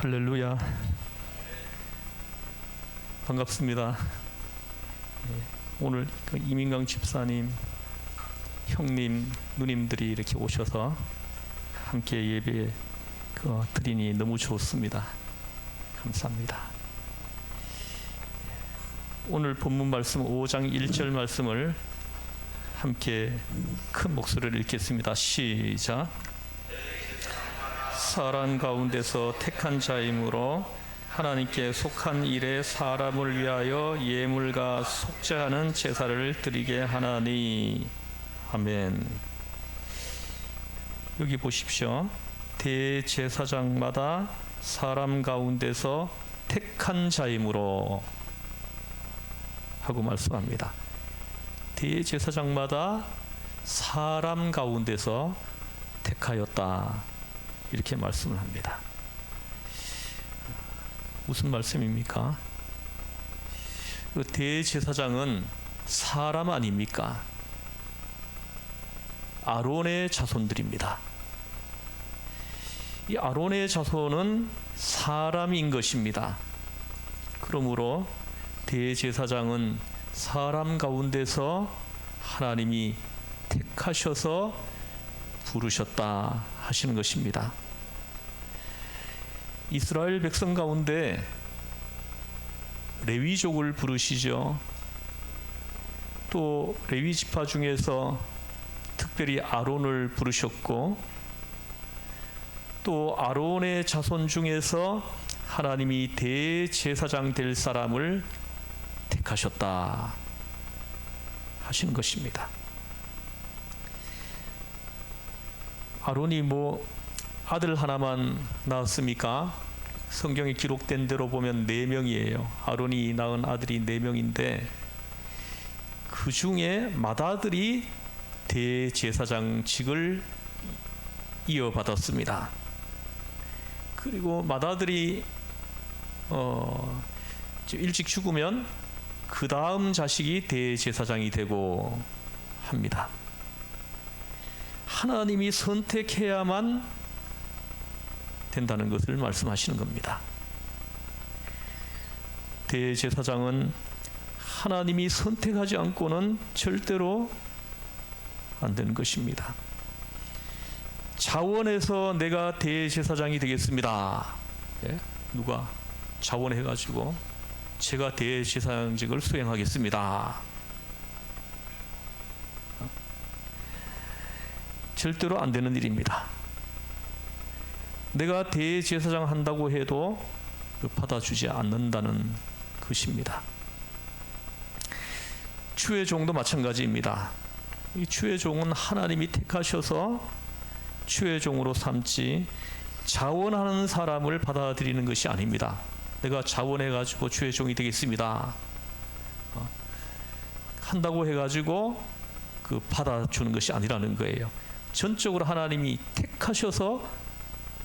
할렐루야. 반갑습니다. 오늘 이민강 집사님, 형님, 누님들이 이렇게 오셔서 함께 예배 드리니 너무 좋습니다. 감사합니다. 오늘 본문 말씀 5장 1절 말씀을 함께 큰 목소리를 읽겠습니다. 시작. 사람 가운데서 택한 자이므로 하나님께 속한 일에 사람을 위하여 예물과 속죄하는 제사를 드리게 하나니. 아멘. 여기 보십시오. 대제사장마다 사람 가운데서 택한 자이므로 하고 말씀합니다. 대제사장마다 사람 가운데서 택하였다, 이렇게 말씀을 합니다. 무슨 말씀입니까? 대제사장은 사람 아닙니까? 아론의 자손들입니다. 이 아론의 자손은 사람인 것입니다. 그러므로 대제사장은 사람 가운데서 하나님이 택하셔서 부르셨다 하시는 것입니다. 이스라엘 백성 가운데 레위족을 부르시죠. 또 레위 지파 중에서 특별히 아론을 부르셨고, 또 아론의 자손 중에서 하나님이 대제사장 될 사람을 택하셨다 하시는 것입니다. 아론이 아들 하나만 낳았습니까? 성경에 기록된 대로 보면 4명이에요. 아론이 낳은 아들이 4명인데 그 중에 맏아들이 대제사장직을 이어받았습니다. 그리고 맏아들이 일찍 죽으면 그 다음 자식이 대제사장이 되고 합니다. 하나님이 선택해야만 된다는 것을 말씀하시는 겁니다. 대제사장은 하나님이 선택하지 않고는 절대로 안 되는 것입니다. 자원해서 내가 대제사장이 되겠습니다. 누가 자원해가지고 제가 대제사장직을 수행하겠습니다. 절대로 안 되는 일입니다. 내가 대제사장 한다고 해도 받아주지 않는다는 것입니다. 주의 종도 마찬가지입니다. 이 주의 종은 하나님이 택하셔서 주의 종으로 삼지 자원하는 사람을 받아들이는 것이 아닙니다. 내가 자원해가지고 주의 종이 되겠습니다 한다고 해가지고 받아주는 것이 아니라는 거예요. 전적으로 하나님이 택하셔서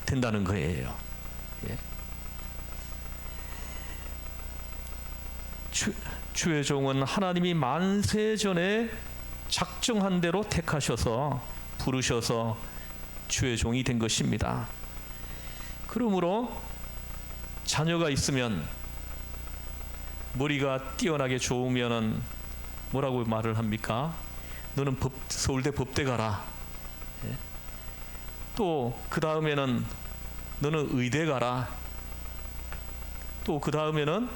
된다는 거예요. 주의 종은 하나님이 만세 전에 작정한 대로 택하셔서 부르셔서 주의 종이 된 것입니다. 그러므로 자녀가 있으면 머리가 뛰어나게 좋으면은 뭐라고 말을 합니까? 너는 서울대 법대 가라. 또 그 다음에는 너는 의대 가라. 또 그 다음에는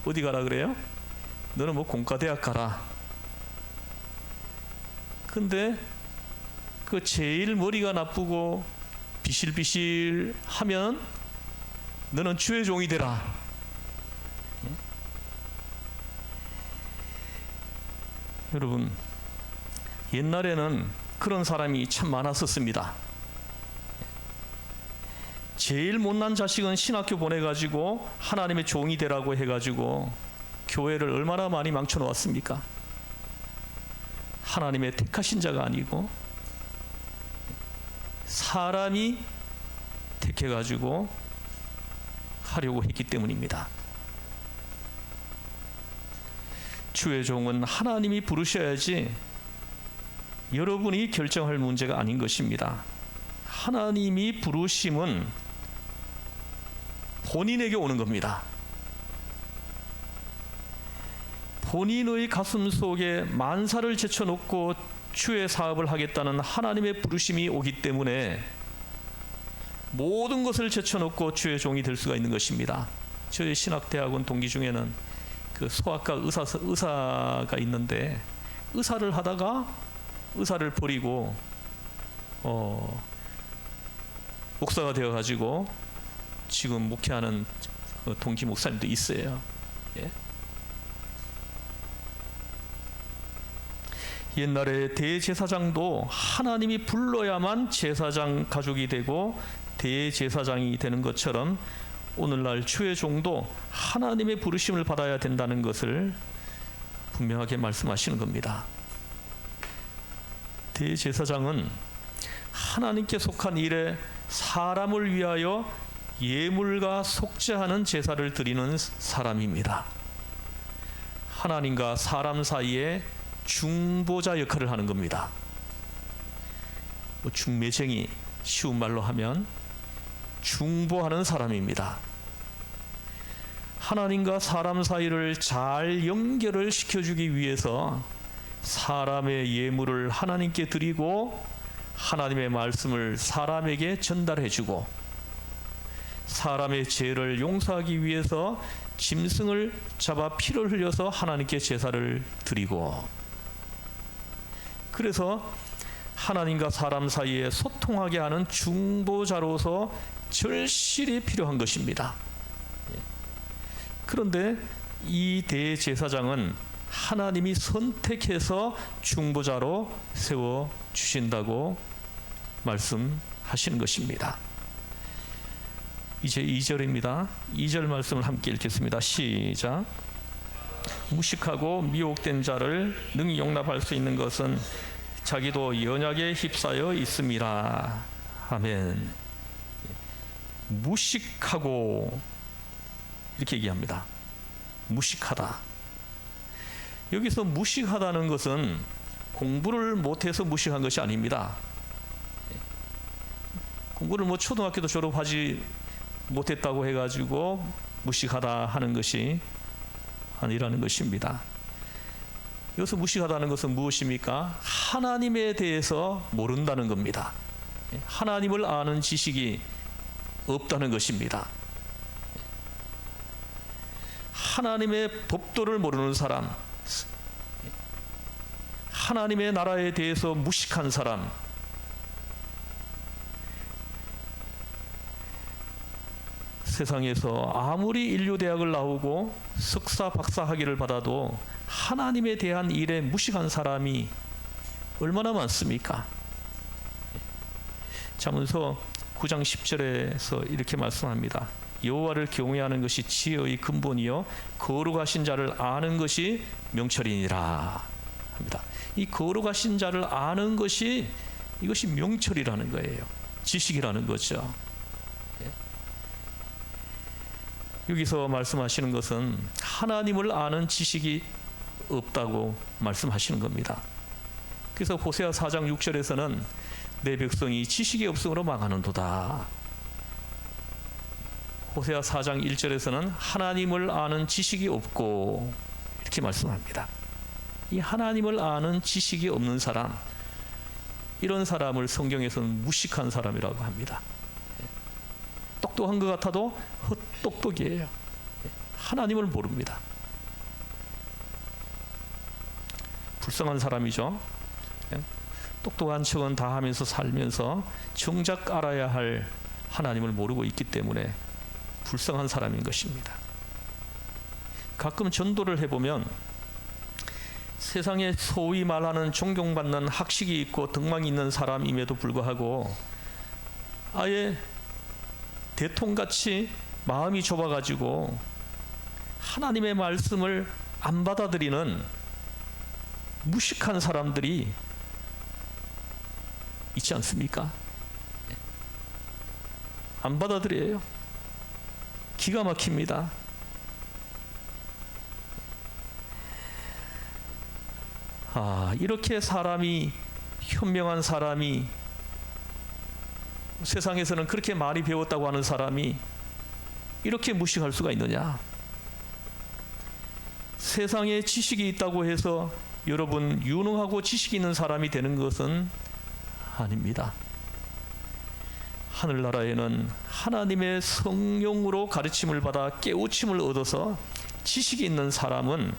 어디 가라 그래요? 너는 공과대학 가라. 근데 제일 머리가 나쁘고 비실비실하면 너는 주의 종이 되라. 여러분, 옛날에는 그런 사람이 참 많았었습니다. 제일 못난 자식은 신학교 보내가지고 하나님의 종이 되라고 해가지고 교회를 얼마나 많이 망쳐놓았습니까? 하나님의 택하신 자가 아니고 사람이 택해가지고 하려고 했기 때문입니다. 주의 종은 하나님이 부르셔야지 여러분이 결정할 문제가 아닌 것입니다. 하나님이 부르심은 본인에게 오는 겁니다. 본인의 가슴 속에 만사를 제쳐놓고 주의 사업을 하겠다는 하나님의 부르심이 오기 때문에 모든 것을 제쳐놓고 주의 종이 될 수가 있는 것입니다. 저희 신학대학원 동기 중에는 그 소아과 의사가 있는데, 의사를 하다가 의사를 버리고 목사가 되어가지고 지금 목회하는 동기 목사님도 있어요. 예? 옛날에 대제사장도 하나님이 불러야만 제사장 가족이 되고 대제사장이 되는 것처럼 오늘날 주의 종도 하나님의 부르심을 받아야 된다는 것을 분명하게 말씀하시는 겁니다. 대제사장은 하나님께 속한 일에 사람을 위하여 예물과 속죄하는 제사를 드리는 사람입니다. 하나님과 사람 사이에 중보자 역할을 하는 겁니다. 중매쟁이, 쉬운 말로 하면 중보하는 사람입니다. 하나님과 사람 사이를 잘 연결을 시켜주기 위해서 사람의 예물을 하나님께 드리고 하나님의 말씀을 사람에게 전달해주고 사람의 죄를 용서하기 위해서 짐승을 잡아 피를 흘려서 하나님께 제사를 드리고, 그래서 하나님과 사람 사이에 소통하게 하는 중보자로서 절실히 필요한 것입니다. 그런데 이 대제사장은 하나님이 선택해서 중보자로 세워 주신다고 말씀하시는 것입니다. 이제 2절입니다. 2절 말씀을 함께 읽겠습니다. 시작. 무식하고 미혹된 자를 능히 용납할 수 있는 것은 자기도 연약에 휩싸여 있음이라. 아멘. 무식하고 이렇게 얘기합니다. 무식하다. 여기서 무식하다는 것은 공부를 못해서 무식한 것이 아닙니다. 공부를 초등학교도 졸업하지 못했다고 해가지고 무식하다 하는 것이 아니라는 것입니다. 여기서 무식하다는 것은 무엇입니까? 하나님에 대해서 모른다는 겁니다. 하나님을 아는 지식이 없다는 것입니다. 하나님의 법도를 모르는 사람, 하나님의 나라에 대해서 무식한 사람, 세상에서 아무리 인류대학을 나오고 석사, 박사 학위를 받아도 하나님에 대한 일에 무식한 사람이 얼마나 많습니까? 잠언서 9장 10절에서 이렇게 말씀합니다. 여호와를 경외하는 것이 지혜의 근본이요 거룩하신 자를 아는 것이 명철이니라 합니다. 이 거룩하신 자를 아는 것이, 이것이 명철이라는 거예요. 지식이라는 거죠. 여기서 말씀하시는 것은 하나님을 아는 지식이 없다고 말씀하시는 겁니다. 그래서 호세아 4장 6절에서는 내 백성이 지식이 없음으로 망하는도다. 호세아 4장 1절에서는 하나님을 아는 지식이 없고 이렇게 말씀합니다. 이 하나님을 아는 지식이 없는 사람, 이런 사람을 성경에서는 무식한 사람이라고 합니다. 똑똑한 것 같아도 헛똑똑이에요. 하나님을 모릅니다. 불쌍한 사람이죠. 똑똑한 척은 다 하면서 살면서 정작 알아야 할 하나님을 모르고 있기 때문에 불쌍한 사람인 것입니다. 가끔 전도를 해보면 세상에 소위 말하는 존경받는 학식이 있고 덕망이 있는 사람임에도 불구하고 아예 대통같이 마음이 좁아가지고 하나님의 말씀을 안 받아들이는 무식한 사람들이 있지 않습니까? 안 받아들여요. 기가 막힙니다. 이렇게 사람이, 현명한 사람이, 세상에서는 그렇게 많이 배웠다고 하는 사람이 이렇게 무식할 수가 있느냐? 세상에 지식이 있다고 해서 여러분 유능하고 지식 있는 사람이 되는 것은 아닙니다. 하늘나라에는 하나님의 성령으로 가르침을 받아 깨우침을 얻어서 지식이 있는 사람은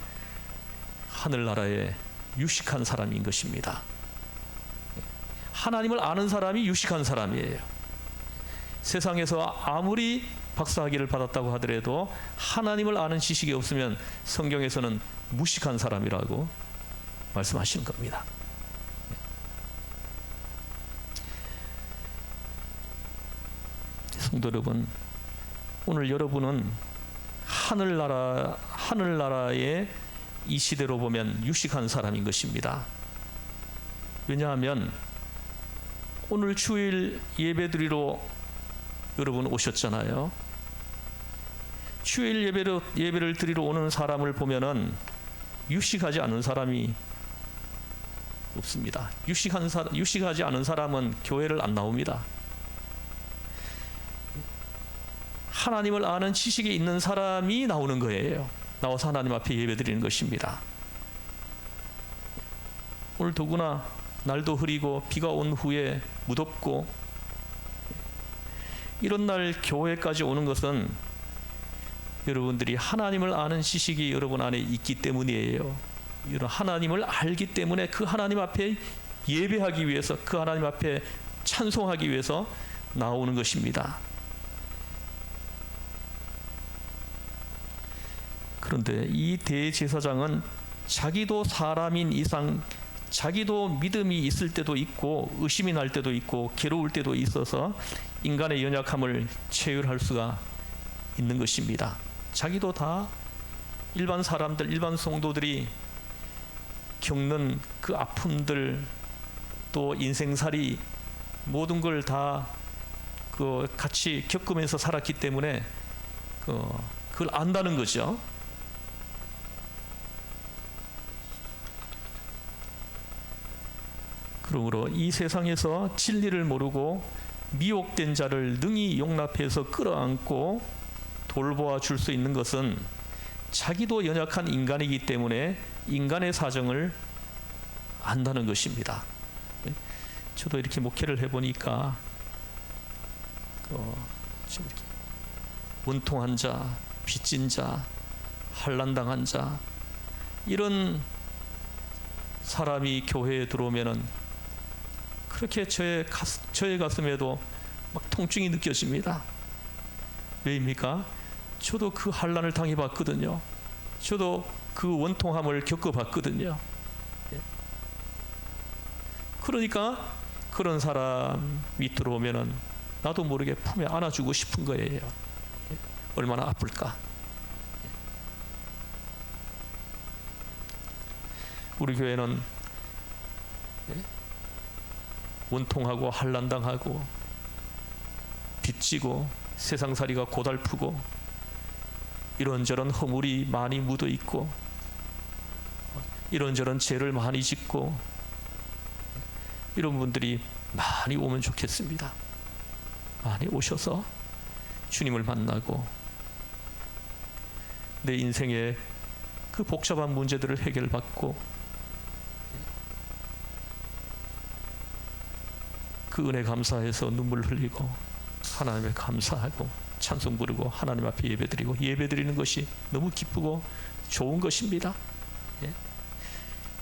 하늘나라에 유식한 사람인 것입니다. 하나님을 아는 사람이 유식한 사람이에요. 세상에서 아무리 박사학위를 받았다고 하더라도 하나님을 아는 지식이 없으면 성경에서는 무식한 사람이라고 말씀하시는 겁니다. 성도 여러분, 오늘 여러분은 하늘나라의 이 시대로 보면 유식한 사람인 것입니다. 왜냐하면 오늘 주일 예배드리러 여러분 오셨잖아요. 주일 예배를 드리러 오는 사람을 보면은 유식하지 않은 사람이 없습니다. 유식하지 않은 사람은 교회를 안 나옵니다. 하나님을 아는 지식이 있는 사람이 나오는 거예요. 나와서 하나님 앞에 예배드리는 것입니다. 오늘 더구나 날도 흐리고 비가 온 후에 무덥고 이런 날 교회까지 오는 것은 여러분들이 하나님을 아는 지식이 여러분 안에 있기 때문이에요. 이런 하나님을 알기 때문에 그 하나님 앞에 예배하기 위해서, 그 하나님 앞에 찬송하기 위해서 나오는 것입니다. 그런데 이 대제사장은 자기도 사람인 이상 자기도 믿음이 있을 때도 있고 의심이 날 때도 있고 괴로울 때도 있어서 인간의 연약함을 체휼할 수가 있는 것입니다. 자기도 다 일반 사람들, 일반 성도들이 겪는 그 아픔들, 또 인생살이 모든 걸 다 같이 겪으면서 살았기 때문에 그걸 안다는 거죠. 그러므로 이 세상에서 진리를 모르고 미혹된 자를 능히 용납해서 끌어안고 돌보아 줄 수 있는 것은 자기도 연약한 인간이기 때문에 인간의 사정을 안다는 것입니다. 저도 이렇게 목회를 해보니까 지금 이렇게 원통한 자, 빚진 자, 환난당한 자, 이런 사람이 교회에 들어오면은 그렇게 저의 가슴에도 막 통증이 느껴집니다. 왜입니까? 저도 그 환난을 당해봤거든요. 저도 그 원통함을 겪어봤거든요. 그러니까 그런 사람이 들어오면은 나도 모르게 품에 안아주고 싶은 거예요. 얼마나 아플까? 우리 교회는 원통하고 환난당하고 빚지고 세상살이가 고달프고 이런저런 허물이 많이 묻어 있고 이런저런 죄를 많이 짓고 이런 분들이 많이 오면 좋겠습니다. 많이 오셔서 주님을 만나고 내 인생의 그 복잡한 문제들을 해결받고 그 은혜 감사해서 눈물 흘리고 하나님에 감사하고 찬송 부르고 하나님 앞에 예배드리고 예배드리는 것이 너무 기쁘고 좋은 것입니다. 예.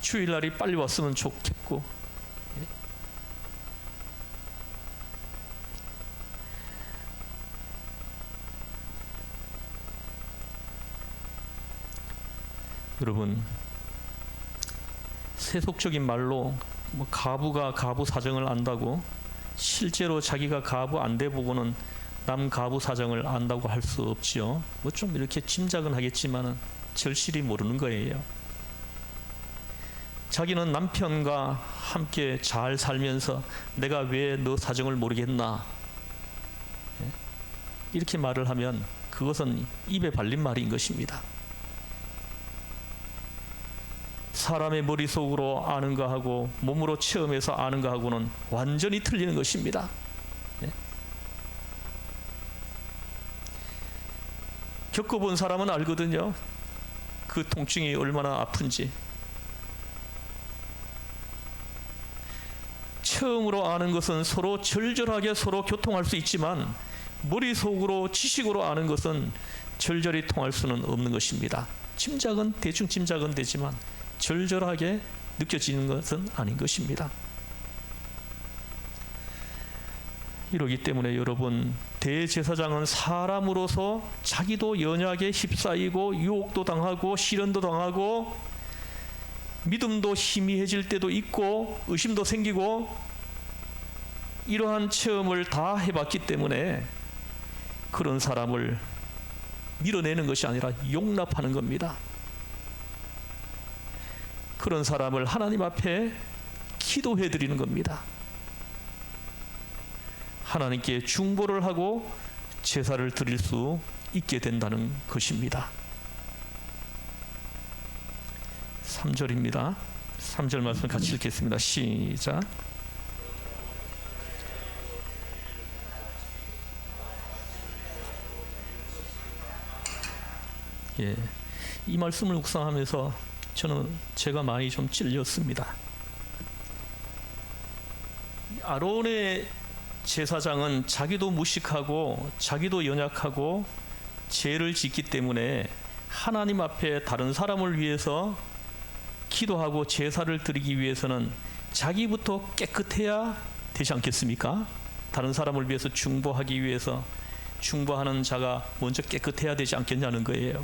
주일날이 빨리 왔으면 좋겠고 예. 여러분, 세속적인 말로 가부가 가부 사정을 안다고 실제로 자기가 가부 안 돼 보고는 남 가부 사정을 안다고 할 수 없지요. 좀 이렇게 짐작은 하겠지만은 절실히 모르는 거예요. 자기는 남편과 함께 잘 살면서 내가 왜 너 사정을 모르겠나 이렇게 말을 하면 그것은 입에 발린 말인 것입니다. 사람의 머릿속으로 아는 거하고 몸으로 체험해서 아는 거하고는 완전히 틀리는 것입니다. 겪어본 사람은 알거든요. 그 통증이 얼마나 아픈지. 처음으로 아는 것은 서로 절절하게 서로 교통할 수 있지만 머릿속으로 지식으로 아는 것은 절절히 통할 수는 없는 것입니다. 짐작은 대충 짐작은 되지만 절절하게 느껴지는 것은 아닌 것입니다. 이러기 때문에 여러분, 대제사장은 사람으로서 자기도 연약에 휩싸이고 유혹도 당하고 시련도 당하고 믿음도 희미해질 때도 있고 의심도 생기고 이러한 체험을 다 해봤기 때문에 그런 사람을 밀어내는 것이 아니라 용납하는 겁니다. 그런 사람을 하나님 앞에 기도해 드리는 겁니다. 하나님께 중보를 하고 제사를 드릴 수 있게 된다는 것입니다. 3절입니다. 3절 말씀 같이 읽겠습니다. 시작. 예, 이 말씀을 묵상하면서 저는 제가 많이 좀 찔렸습니다. 아론의 제사장은 자기도 무식하고 자기도 연약하고 죄를 짓기 때문에 하나님 앞에 다른 사람을 위해서 기도하고 제사를 드리기 위해서는 자기부터 깨끗해야 되지 않겠습니까? 다른 사람을 위해서 중보하기 위해서 중보하는 자가 먼저 깨끗해야 되지 않겠냐는 거예요.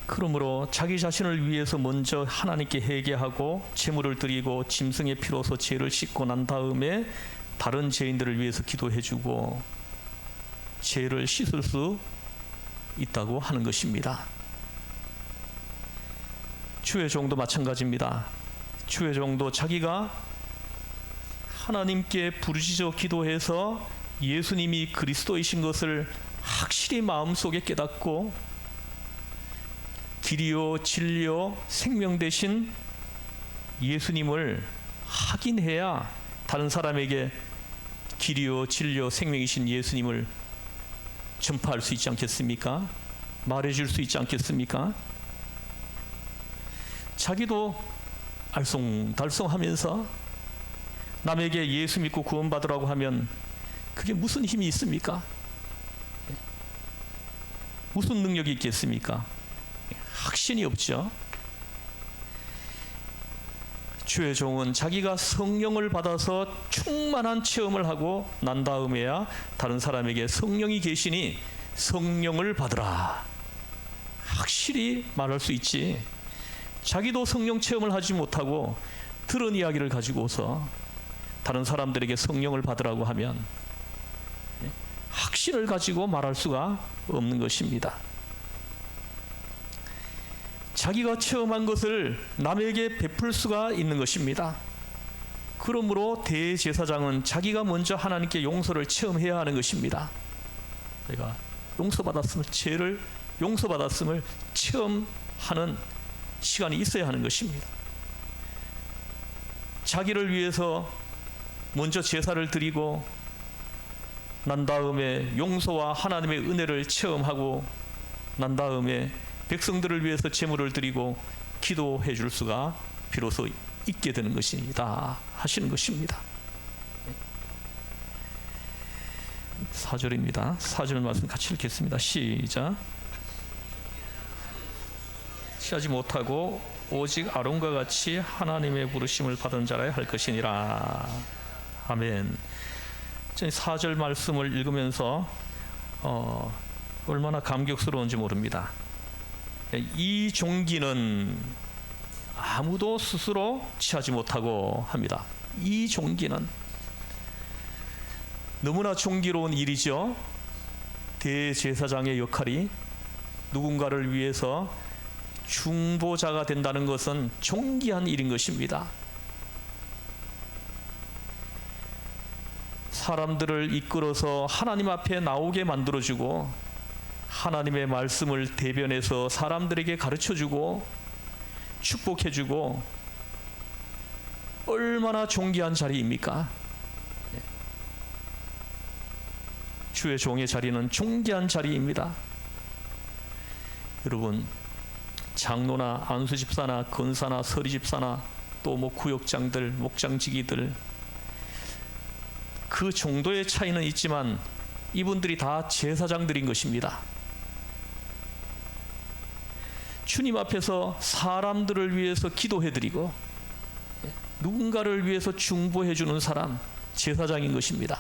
그러므로 자기 자신을 위해서 먼저 하나님께 회개하고 제물을 드리고 짐승의 피로서 죄를 씻고 난 다음에 다른 죄인들을 위해서 기도해주고 죄를 씻을 수 있다고 하는 것입니다. 주의 종도 마찬가지입니다. 주의 종도 자기가 하나님께 부르짖어 기도해서 예수님이 그리스도이신 것을 확실히 마음속에 깨닫고 길이요 진리요 생명 되신 예수님을 확인해야 다른 사람에게 길이요 진리요 생명이신 예수님을 전파할 수 있지 않겠습니까? 말해줄 수 있지 않겠습니까? 자기도 알쏭달쏭하면서 남에게 예수 믿고 구원받으라고 하면 그게 무슨 힘이 있습니까? 무슨 능력이 있겠습니까? 확신이 없죠. 주의 종은 자기가 성령을 받아서 충만한 체험을 하고 난 다음에야 다른 사람에게 성령이 계시니 성령을 받으라 확실히 말할 수 있지. 자기도 성령 체험을 하지 못하고 들은 이야기를 가지고서 다른 사람들에게 성령을 받으라고 하면 확신을 가지고 말할 수가 없는 것입니다. 자기가 체험한 것을 남에게 베풀 수가 있는 것입니다. 그러므로 대제사장은 자기가 먼저 하나님께 용서를 체험해야 하는 것입니다. 내가 용서받았음을, 죄를 용서받았음을 체험하는 시간이 있어야 하는 것입니다. 자기를 위해서 먼저 제사를 드리고 난 다음에 용서와 하나님의 은혜를 체험하고 난 다음에 백성들을 위해서 제물을 드리고 기도해 줄 수가 비로소 있게 되는 것이다 하시는 것입니다. 4절입니다. 4절 말씀 같이 읽겠습니다. 시작. 취하지 못하고 오직 아론과 같이 하나님의 부르심을 받은 자라야 할 것이니라. 아멘. 4절 말씀을 읽으면서 얼마나 감격스러운지 모릅니다. 이 종기는 아무도 스스로 취하지 못하고 합니다. 이 종기는 너무나 종기로운 일이죠. 대제사장의 역할이 누군가를 위해서 중보자가 된다는 것은 존귀한 일인 것입니다. 사람들을 이끌어서 하나님 앞에 나오게 만들어주고 하나님의 말씀을 대변해서 사람들에게 가르쳐주고 축복해주고 얼마나 존귀한 자리입니까? 주의 종의 자리는 존귀한 자리입니다. 여러분, 장로나 안수집사나 권사나 서리집사나 또 뭐 구역장들, 목장지기들, 그 정도의 차이는 있지만 이분들이 다 제사장들인 것입니다. 주님 앞에서 사람들을 위해서 기도해드리고 누군가를 위해서 중보해주는 사람, 제사장인 것입니다.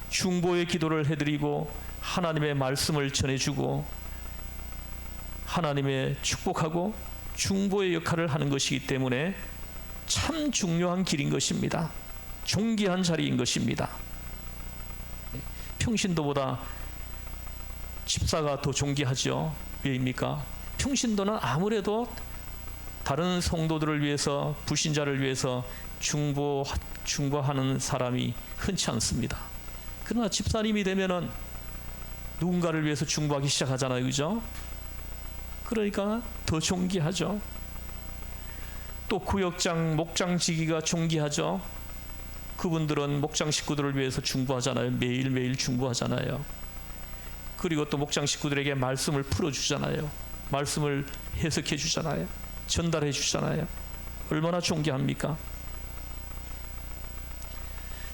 중보의 기도를 해드리고 하나님의 말씀을 전해주고 하나님의 축복하고 중보의 역할을 하는 것이기 때문에 참 중요한 길인 것입니다. 존귀한 자리인 것입니다. 평신도보다 집사가 더 존귀하죠. 왜입니까? 평신도는 아무래도 다른 성도들을 위해서, 불신자를 위해서 중보하는 사람이 흔치 않습니다. 그러나 집사님이 되면은 누군가를 위해서 중보하기 시작하잖아요, 그죠? 그러니까 더 존귀하죠. 또 구역장, 목장지기가 존귀하죠. 그분들은 목장 식구들을 위해서 중보하잖아요. 매일매일 중보하잖아요. 그리고 또 목장 식구들에게 말씀을 풀어주잖아요. 말씀을 해석해 주잖아요. 전달해 주잖아요. 얼마나 존귀합니까?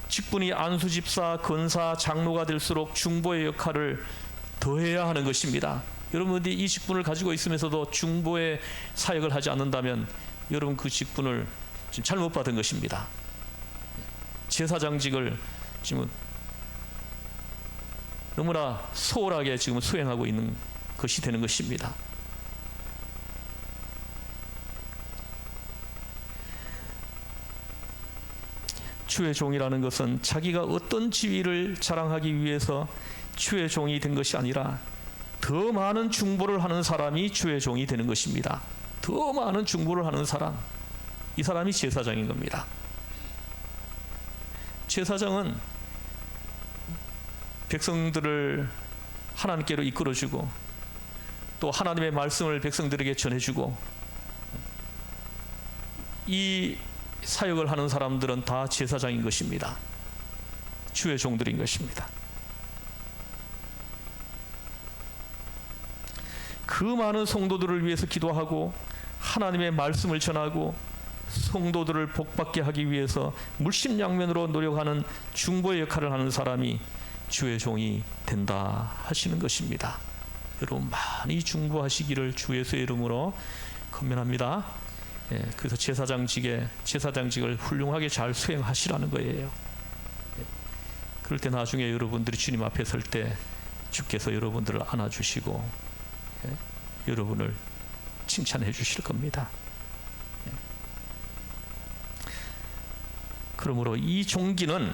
직분이 안수집사, 권사, 장로가 될수록 중보의 역할을 더해야 하는 것입니다. 여러분들이 이 직분을 가지고 있으면서도 중보의 사역을 하지 않는다면 여러분 그 직분을 지금 잘못 받은 것입니다. 제사장직을 지금 너무나 소홀하게 지금 수행하고 있는 것이 되는 것입니다. 주의 종이라는 것은 자기가 어떤 지위를 자랑하기 위해서 주의 종이 된 것이 아니라 더 많은 중보를 하는 사람이 주의 종이 되는 것입니다. 더 많은 중보를 하는 사람, 이 사람이 제사장인 겁니다. 제사장은 백성들을 하나님께로 이끌어주고 또 하나님의 말씀을 백성들에게 전해주고, 이 사역을 하는 사람들은 다 제사장인 것입니다. 주의 종들인 것입니다. 그 많은 성도들을 위해서 기도하고 하나님의 말씀을 전하고 성도들을 복받게 하기 위해서 물심양면으로 노력하는 중보의 역할을 하는 사람이 주의 종이 된다 하시는 것입니다. 여러분 많이 중보하시기를 주 예수의 이름으로 권면합니다. 그래서 제사장직을 훌륭하게 잘 수행하시라는 거예요. 그럴 때 나중에 여러분들이 주님 앞에 설 때 주께서 여러분들을 안아주시고 여러분을 칭찬해 주실 겁니다. 그러므로 이 종기는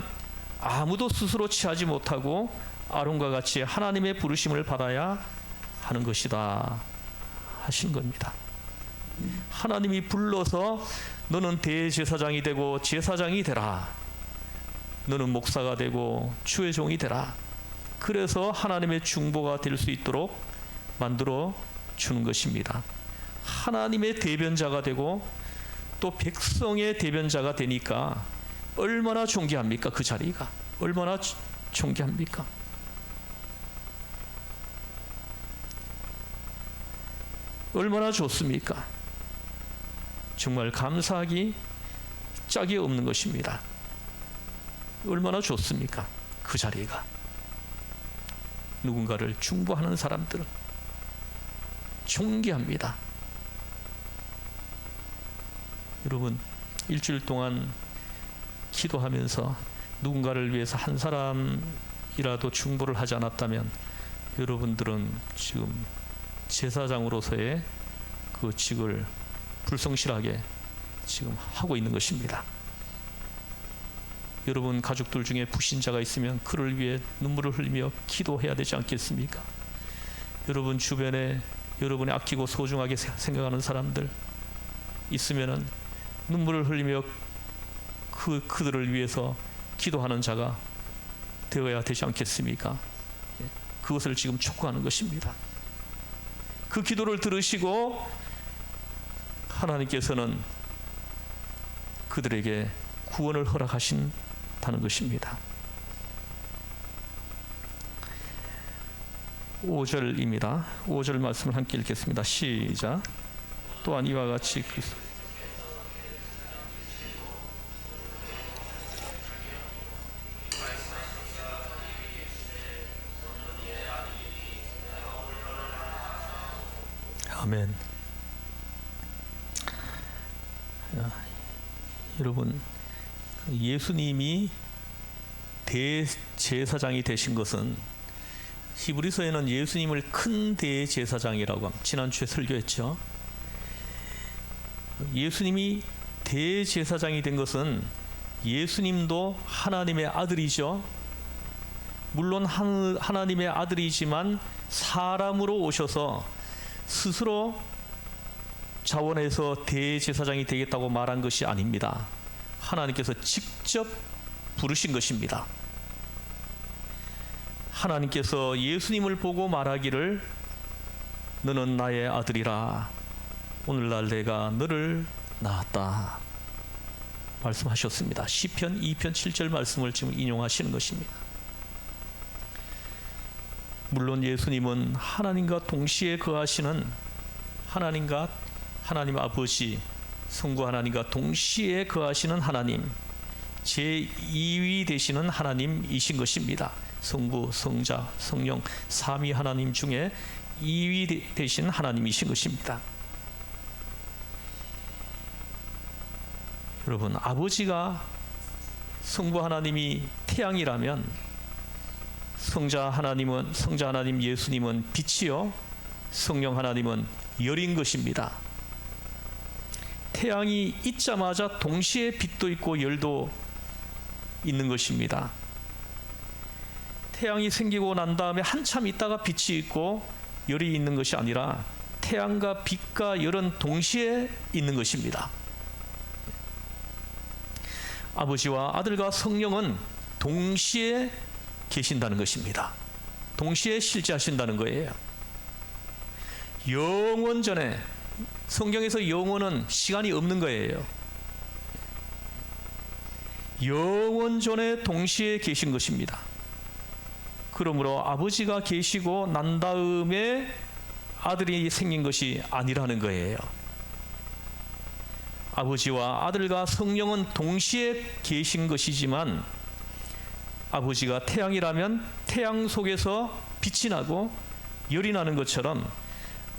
아무도 스스로 취하지 못하고 아론과 같이 하나님의 부르심을 받아야 하는 것이다 하신 겁니다. 하나님이 불러서 너는 대제사장이 되고 제사장이 되라, 너는 목사가 되고 주의 종이 되라, 그래서 하나님의 중보가 될 수 있도록 만들어 주는 것입니다. 하나님의 대변자가 되고 또 백성의 대변자가 되니까 얼마나 존귀합니까? 그 자리가 얼마나 존귀합니까? 얼마나 좋습니까? 정말 감사하기 짝이 없는 것입니다. 얼마나 좋습니까? 그 자리가. 누군가를 중보하는 사람들은 존귀합니다. 여러분 일주일 동안 기도하면서 누군가를 위해서 한 사람이라도 중보를 하지 않았다면 여러분들은 지금 제사장으로서의 그 직을 불성실하게 지금 하고 있는 것입니다. 여러분 가족들 중에 불신자가 있으면 그를 위해 눈물을 흘리며 기도해야 되지 않겠습니까? 여러분 주변에 여러분이 아끼고 소중하게 생각하는 사람들 있으면은 눈물을 흘리며 그들을 위해서 기도하는 자가 되어야 되지 않겠습니까? 그것을 지금 촉구하는 것입니다. 그 기도를 들으시고 하나님께서는 그들에게 구원을 허락하신다는 것입니다. 5절입니다. 5절 말씀을 함께 읽겠습니다. 시작. 또한 이와 같이 아멘. 여러분, 예수님이 대제사장이 되신 것은, 히브리서에는 예수님을 큰 대제사장이라고 지난주에 설교했죠. 예수님이 대제사장이 된 것은 예수님도 하나님의 아들이죠. 물론 하나님의 아들이지만 사람으로 오셔서 스스로 자원해서 대제사장이 되겠다고 말한 것이 아닙니다. 하나님께서 직접 부르신 것입니다. 하나님께서 예수님을 보고 말하기를 너는 나의 아들이라 오늘날 내가 너를 낳았다 말씀하셨습니다. 시편 2편 7절 말씀을 지금 인용하시는 것입니다. 물론 예수님은 하나님과 동시에 거하시는 하나님 아버지, 성부 하나님과 동시에 거하시는 하나님, 제2위 되시는 하나님이신 것입니다. 성부, 성자, 성령 삼위 하나님 중에 2위 되신 하나님이신 것입니다. 여러분, 아버지가 성부 하나님이 태양이라면 성자 하나님 예수님은 빛이요, 성령 하나님은 열인 것입니다. 태양이 있자마자 동시에 빛도 있고 열도 있는 것입니다. 태양이 생기고 난 다음에 한참 있다가 빛이 있고 열이 있는 것이 아니라 태양과 빛과 열은 동시에 있는 것입니다. 아버지와 아들과 성령은 동시에 계신다는 것입니다. 동시에 실제하신다는 거예요. 영원 전에, 성경에서 영원은 시간이 없는 거예요. 영원 전에 동시에 계신 것입니다. 그러므로 아버지가 계시고 난 다음에 아들이 생긴 것이 아니라는 거예요. 아버지와 아들과 성령은 동시에 계신 것이지만, 아버지가 태양이라면 태양 속에서 빛이 나고 열이 나는 것처럼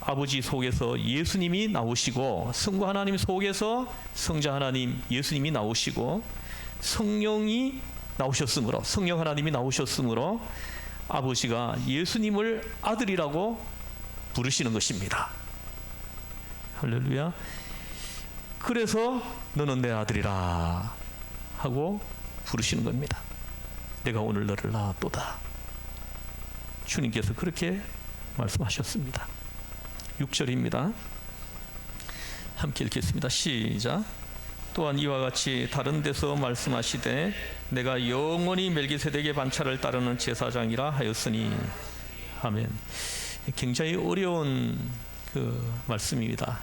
아버지 속에서 예수님이 나오시고, 성부 하나님 속에서 성자 하나님 예수님이 나오시고, 성령이 나오셨으므로, 성령 하나님이 나오셨으므로 아버지가 예수님을 아들이라고 부르시는 것입니다. 할렐루야. 그래서 너는 내 아들이라 하고 부르시는 겁니다. 내가 오늘 너를 낳았도다. 주님께서 그렇게 말씀하셨습니다. 6절입니다. 함께 읽겠습니다. 시작. 또한 이와 같이 다른 데서 말씀하시되 내가 영원히 멜기세덱의 반차를 따르는 제사장이라 하였으니. 아멘. 굉장히 어려운 말씀입니다.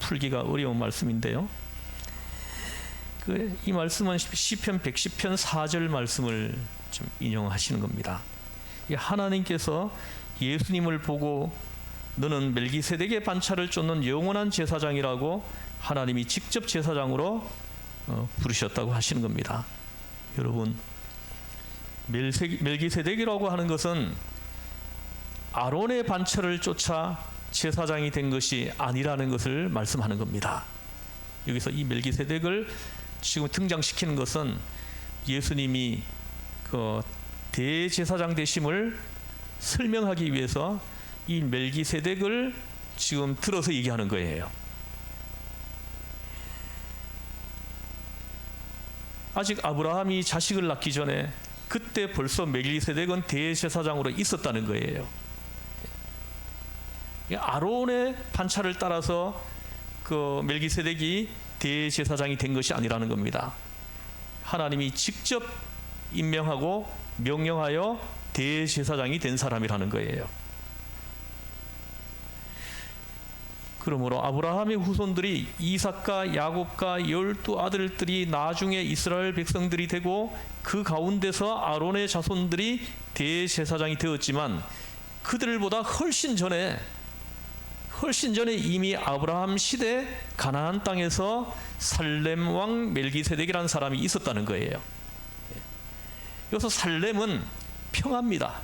풀기가 어려운 말씀인데요. 이 말씀은 시편 110편 4절 말씀을 좀 인용하시는 겁니다. 하나님께서 예수님을 보고 너는 멜기세덱의 반차를 쫓는 영원한 제사장이라고 하나님이 직접 제사장으로 부르셨다고 하시는 겁니다. 여러분, 멜기세덱이라고 하는 것은 아론의 반차를 쫓아 제사장이 된 것이 아니라는 것을 말씀하는 겁니다. 여기서 이 멜기세덱을 지금 등장시키는 것은 예수님이 대제사장 되심을 설명하기 위해서 이 멜기세덱을 지금 들어서 얘기하는 거예요. 아직 아브라함이 자식을 낳기 전에 그때 벌써 멜기세덱은 대제사장으로 있었다는 거예요. 아론의 반차를 따라서 멜기세덱이 대제사장이 된 것이 아니라는 겁니다. 하나님이 직접 임명하고 명령하여 대제사장이 된 사람이라는 거예요. 그러므로 아브라함의 후손들이 이삭과 야곱과 12아들들이 나중에 이스라엘 백성들이 되고 그 가운데서 아론의 자손들이 대제사장이 되었지만, 그들보다 훨씬 전에 이미 아브라함 시대 가나안 땅에서 살렘 왕 멜기세덱이라는 사람이 있었다는 거예요. 여기서 살렘은 평화입니다.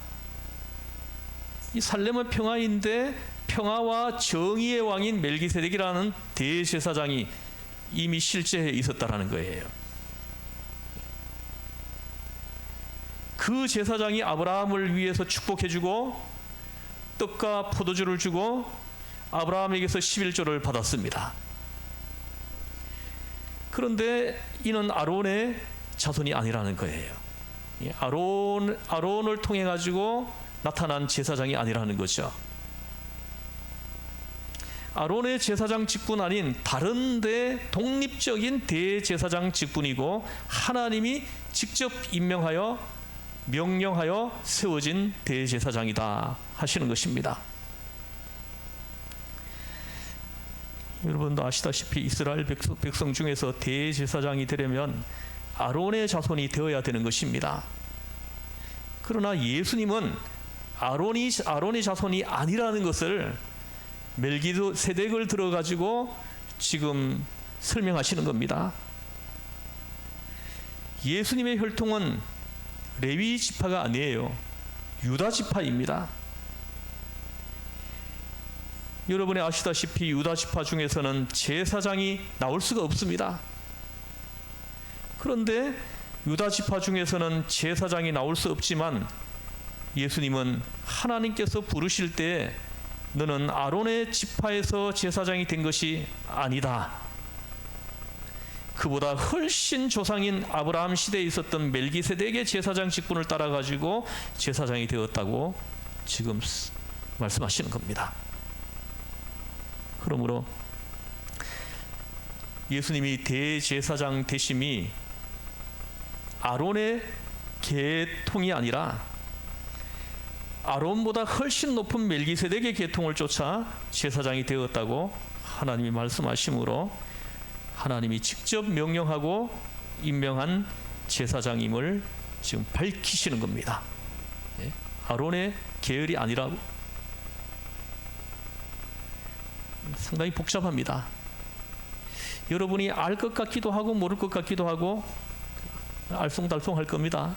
이 살렘은 평화인데 평화와 정의의 왕인 멜기세덱이라는 대제사장이 이미 실제에 있었다는 거예요. 그 제사장이 아브라함을 위해서 축복해주고 떡과 포도주를 주고 아브라함에게서 11조를 받았습니다. 그런데 이는 아론의 자손이 아니라는 거예요. 아론을 통해 가지고 나타난 제사장이 아니라는 거죠. 아론의 제사장 직분 아닌 다른 독립적인 대제사장 직분이고 하나님이 직접 임명하여 명령하여 세워진 대제사장이다 하시는 것입니다. 여러분도 아시다시피 이스라엘 백성 중에서 대제사장이 되려면 아론의 자손이 되어야 되는 것입니다. 그러나 예수님은 아론의 자손이 아니라는 것을 멜기세덱을 들어가지고 지금 설명하시는 겁니다. 예수님의 혈통은 레위 지파가 아니에요. 유다 지파입니다. 여러분이 아시다시피 유다 지파 중에서는 제사장이 나올 수가 없습니다. 그런데 유다 지파 중에서는 제사장이 나올 수 없지만 예수님은 하나님께서 부르실 때 너는 아론의 지파에서 제사장이 된 것이 아니다. 그보다 훨씬 조상인 아브라함 시대에 있었던 멜기세덱의 제사장 직분을 따라가지고 제사장이 되었다고 지금 말씀하시는 겁니다. 그러므로 예수님이 대제사장 되심이 아론의 계통이 아니라 아론보다 훨씬 높은 멜기세덱의 계통을 쫓아 제사장이 되었다고 하나님이 말씀하심으로 하나님이 직접 명령하고 임명한 제사장임을 지금 밝히시는 겁니다. 아론의 계열이 아니라고. 상당히 복잡합니다. 여러분이 알 것 같기도 하고 모를 것 같기도 하고 알쏭달쏭할 겁니다.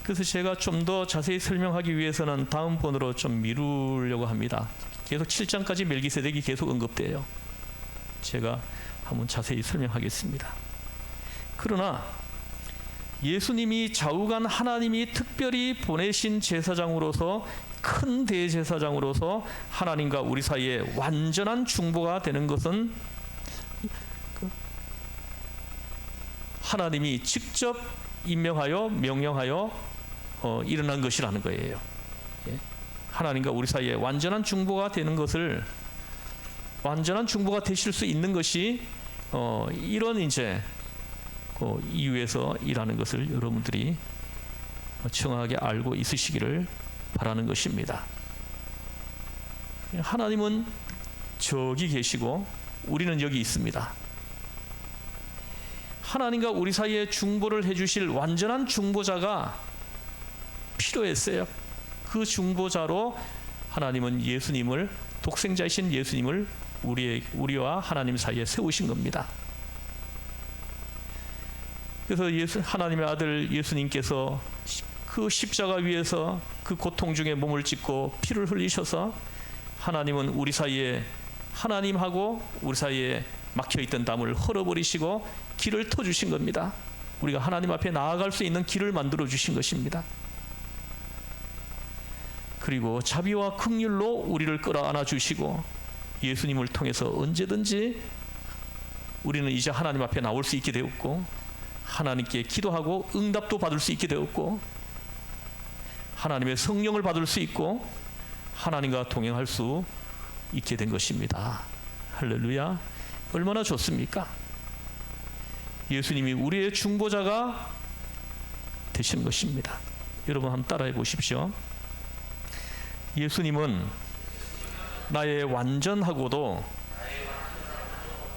그래서 제가 좀 더 자세히 설명하기 위해서는 다음번으로 좀 미루려고 합니다. 계속 7장까지 멜기세덱이 계속 언급돼요. 제가 한번 자세히 설명하겠습니다. 그러나 예수님이 좌우간 하나님이 특별히 보내신 제사장으로서 큰 대제사장으로서 하나님과 우리 사이에 완전한 중보가 되는 것은 하나님이 직접 임명하여 명령하여 일어난 것이라는 거예요. 하나님과 우리 사이에 완전한 중보가 되는 것을 완전한 중보가 되실 수 있는 것이 이런 이제 이유에서 일하는 것을 여러분들이 정확하게 알고 있으시기를 바라는 것입니다. 하나님은 저기 계시고 우리는 여기 있습니다. 하나님과 우리 사이에 중보를 해주실 완전한 중보자가 필요했어요. 그 중보자로 하나님은 예수님을 독생자이신 예수님을 우리와 하나님 사이에 세우신 겁니다. 그래서 하나님의 아들 예수님께서 그 십자가 위에서 그 고통 중에 몸을 찢고 피를 흘리셔서 하나님은 우리 사이에 하나님하고 우리 사이에 막혀있던 담을 헐어버리시고 길을 터주신 겁니다. 우리가 하나님 앞에 나아갈 수 있는 길을 만들어 주신 것입니다. 그리고 자비와 긍휼로 우리를 끌어안아 주시고 예수님을 통해서 언제든지 우리는 이제 하나님 앞에 나올 수 있게 되었고 하나님께 기도하고 응답도 받을 수 있게 되었고 하나님의 성령을 받을 수 있고 하나님과 동행할 수 있게 된 것입니다. 할렐루야. 얼마나 좋습니까? 예수님이 우리의 중보자가 되시는 것입니다. 여러분 한번 따라해 보십시오. 예수님은 나의 완전하고도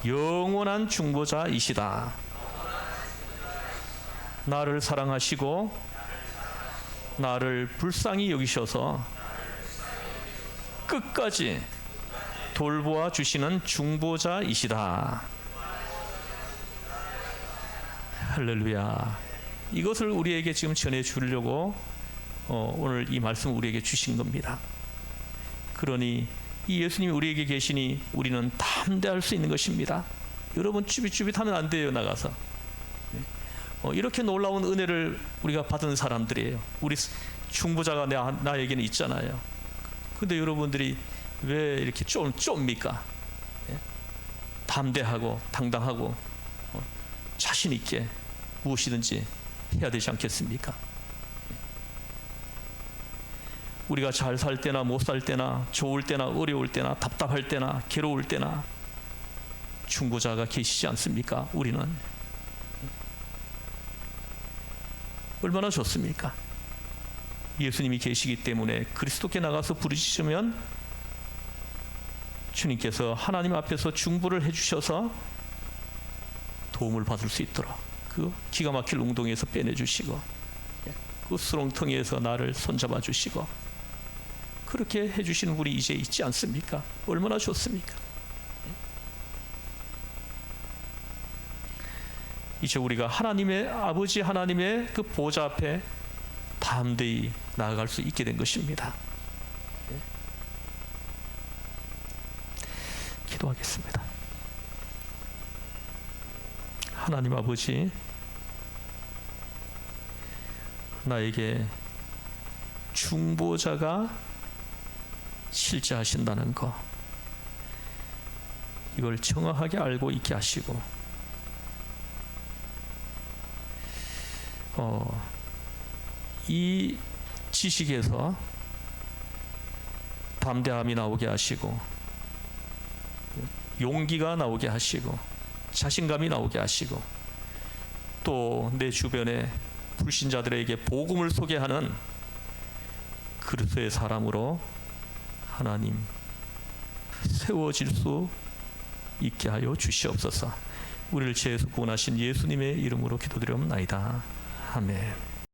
영원한 중보자이시다. 나를 사랑하시고 나를 불쌍히 여기셔서 끝까지 돌보아 주시는 중보자이시다. 할렐루야. 이것을 우리에게 지금 전해 주려고 오늘 이 말씀을 우리에게 주신 겁니다. 그러니 이 예수님이 우리에게 계시니 우리는 담대할 수 있는 것입니다. 여러분 쭈삣쭈삣하면 안 돼요. 나가서 이렇게 놀라운 은혜를 우리가 받은 사람들이에요. 우리 중보자가 나에게는 있잖아요. 근데 여러분들이 왜 이렇게 쫌니까? 담대하고 당당하고 자신 있게 무엇이든지 해야 되지 않겠습니까? 우리가 잘 살 때나 못 살 때나 좋을 때나 어려울 때나 답답할 때나 괴로울 때나 중보자가 계시지 않습니까? 우리는 얼마나 좋습니까? 예수님이 계시기 때문에 그리스도께 나가서 부르짖으면 주님께서 하나님 앞에서 중보를 해주셔서 도움을 받을 수 있도록 그 기가 막힐 웅덩이에서 빼내주시고 그 수렁텅이에서 나를 손잡아 주시고 그렇게 해주시는 분이 이제 있지 않습니까? 얼마나 좋습니까? 이제 우리가 하나님의 아버지 하나님의 그 보좌 앞에 담대히 나아갈 수 있게 된 것입니다. 기도하겠습니다. 하나님 아버지, 나에게 중보자가 실제하신다는 것, 이걸 정확하게 알고 있게 하시고 이 지식에서 담대함이 나오게 하시고 용기가 나오게 하시고 자신감이 나오게 하시고 또 내 주변에 불신자들에게 복음을 소개하는 그리스도의 사람으로 하나님 세워질 수 있게 하여 주시옵소서. 우리를 죄에서 구원하신 예수님의 이름으로 기도드리옵나이다. 아멘.